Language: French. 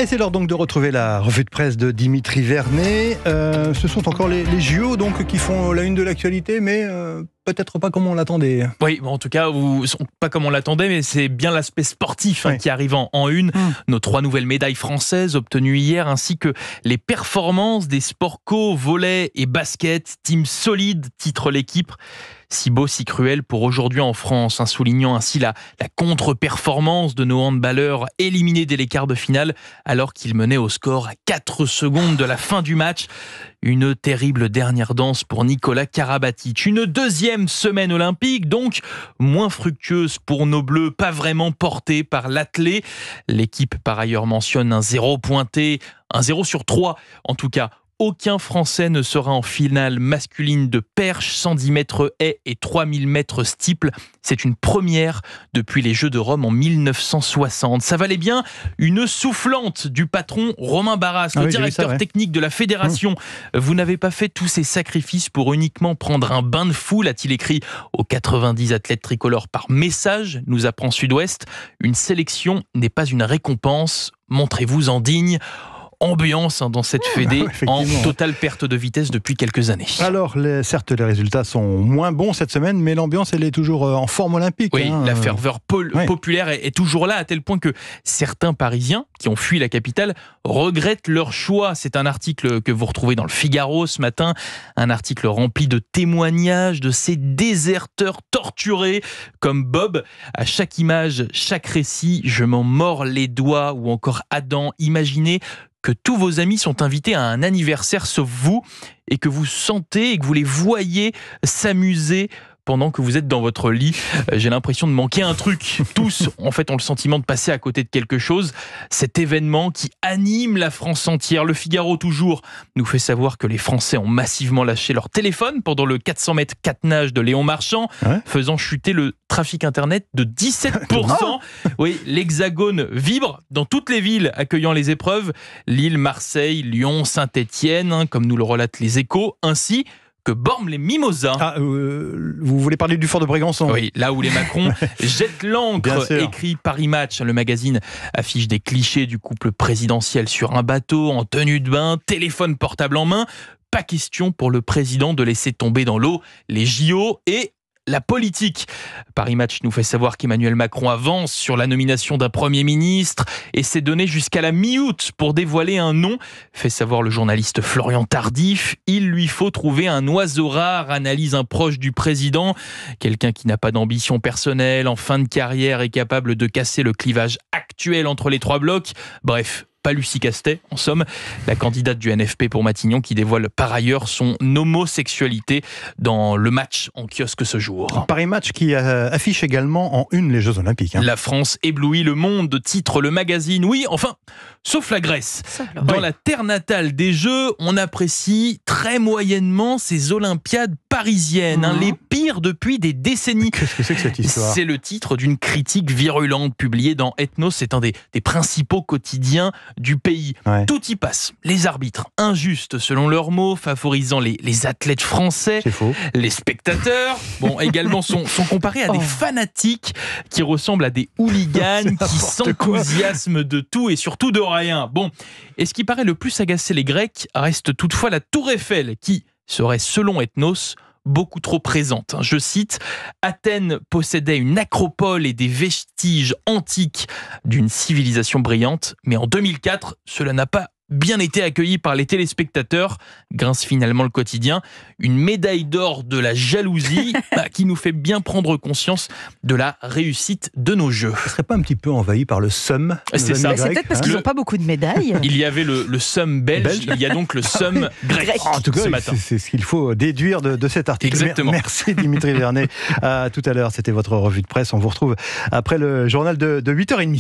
Et c'est l'heure donc de retrouver la revue de presse de Dimitri Vernet. Ce sont encore les JO donc, qui font la une de l'actualité, mais peut-être pas comme on l'attendait. Oui, bon, en tout cas, pas comme on l'attendait, mais c'est bien l'aspect sportif qui arrive en une. Nos 3 nouvelles médailles françaises obtenues hier, ainsi que les performances des sports co, volley et basket. Team solide, titre l'équipe. Si beau, si cruel pour aujourd'hui en France, soulignant ainsi la contre-performance de nos handballeurs éliminés dès les quarts de finale, alors qu'ils menaient au score à 4 secondes de la fin du match. Une terrible dernière danse pour Nicolas Karabatic. Une deuxième semaine olympique, donc moins fructueuse pour nos Bleus, pas vraiment portée par l'athlé. L'équipe par ailleurs mentionne un 0 pointé, un 0 sur 3 en tout cas. Aucun Français ne sera en finale masculine de perche, 110 mètres haies et 3000 mètres steeple. C'est une première depuis les Jeux de Rome en 1960. Ça valait bien une soufflante du patron Romain Barras, le directeur technique de la fédération. Vous n'avez pas fait tous ces sacrifices pour uniquement prendre un bain de foule, a-t-il écrit aux 90 athlètes tricolores par message, nous apprend Sud-Ouest. Une sélection n'est pas une récompense, montrez-vous en digne. Ambiance dans cette fédé en totale perte de vitesse depuis quelques années. Alors, certes, les résultats sont moins bons cette semaine, mais l'ambiance, elle est toujours en forme olympique. Oui, la ferveur populaire est toujours là, à tel point que certains Parisiens qui ont fui la capitale regrettent leur choix. C'est un article que vous retrouvez dans le Figaro ce matin, un article rempli de témoignages de ces déserteurs torturés comme Bob. À chaque image, chaque récit, je m'en mords les doigts, ou encore Adam. Imaginez que tous vos amis sont invités à un anniversaire sauf vous, et que vous sentez et que vous les voyez s'amuser pendant que vous êtes dans votre lit. J'ai l'impression de manquer un truc. Tous, en fait, ont le sentiment de passer à côté de quelque chose. Cet événement qui anime la France entière. Le Figaro, toujours, nous fait savoir que les Français ont massivement lâché leur téléphone pendant le 400 mètres 4 nages de Léon Marchand, faisant chuter le trafic Internet de 17%. Oui, l'Hexagone vibre dans toutes les villes accueillant les épreuves. Lille, Marseille, Lyon, Saint-Étienne, comme nous le relatent les Échos, ainsi que Bormes-les-Mimosas. Vous voulez parler du fort de Brégançon? Oui, là où les Macron jettent l'encre, écrit Paris Match. Le magazine affiche des clichés du couple présidentiel sur un bateau, en tenue de bain, téléphone portable en main. Pas question pour le président de laisser tomber dans l'eau les JO et la politique. Paris Match nous fait savoir qu'Emmanuel Macron avance sur la nomination d'un Premier ministre et s'est donné jusqu'à la mi-août pour dévoiler un nom. Fait savoir le journaliste Florian Tardif. Il lui faut trouver un oiseau rare, analyse un proche du président. Quelqu'un qui n'a pas d'ambition personnelle, en fin de carrière, est capable de casser le clivage actuel entre les 3 blocs. Bref, pas Lucie Castet, en somme, la candidate du NFP pour Matignon qui dévoile par ailleurs son homosexualité dans le match en kiosque ce jour. Paris Match qui affiche également en une les Jeux Olympiques. La France éblouit le monde, titre le magazine. Oui, enfin, sauf la Grèce. Dans la terre natale des Jeux, on apprécie très moyennement ces Olympiades parisiennes, les pires depuis des décennies. Qu'est-ce que c'est que cette histoire? C'est le titre d'une critique virulente publiée dans Ethnos. C'est un des principaux quotidiens du pays. Tout y passe. Les arbitres injustes selon leurs mots, favorisant les athlètes français. C'est faux. Les spectateurs, également sont comparés à des fanatiques qui ressemblent à des hooligans qui s'enthousiasment de tout et surtout de rien. Et ce qui paraît le plus agacer les Grecs reste toutefois la Tour Eiffel qui serait, selon Ethnos, beaucoup trop présente. Je cite, Athènes possédait une acropole et des vestiges antiques d'une civilisation brillante, mais en 2004, cela n'a pas bien été accueilli par les téléspectateurs, grince finalement le quotidien. Une médaille d'or de la jalousie qui nous fait bien prendre conscience de la réussite de nos Jeux. Ce serait pas un petit peu envahi par le SUM? C'est ça. C'est peut-être parce qu'ils n'ont pas beaucoup de médailles. Il y avait le SUM belge, il y a donc le SUM grec. En tout cas, ce matin. C'est ce qu'il faut déduire de cet article. Exactement. Merci Dimitri Vernet. Tout à l'heure, c'était votre revue de presse. On vous retrouve après le journal de 8h30.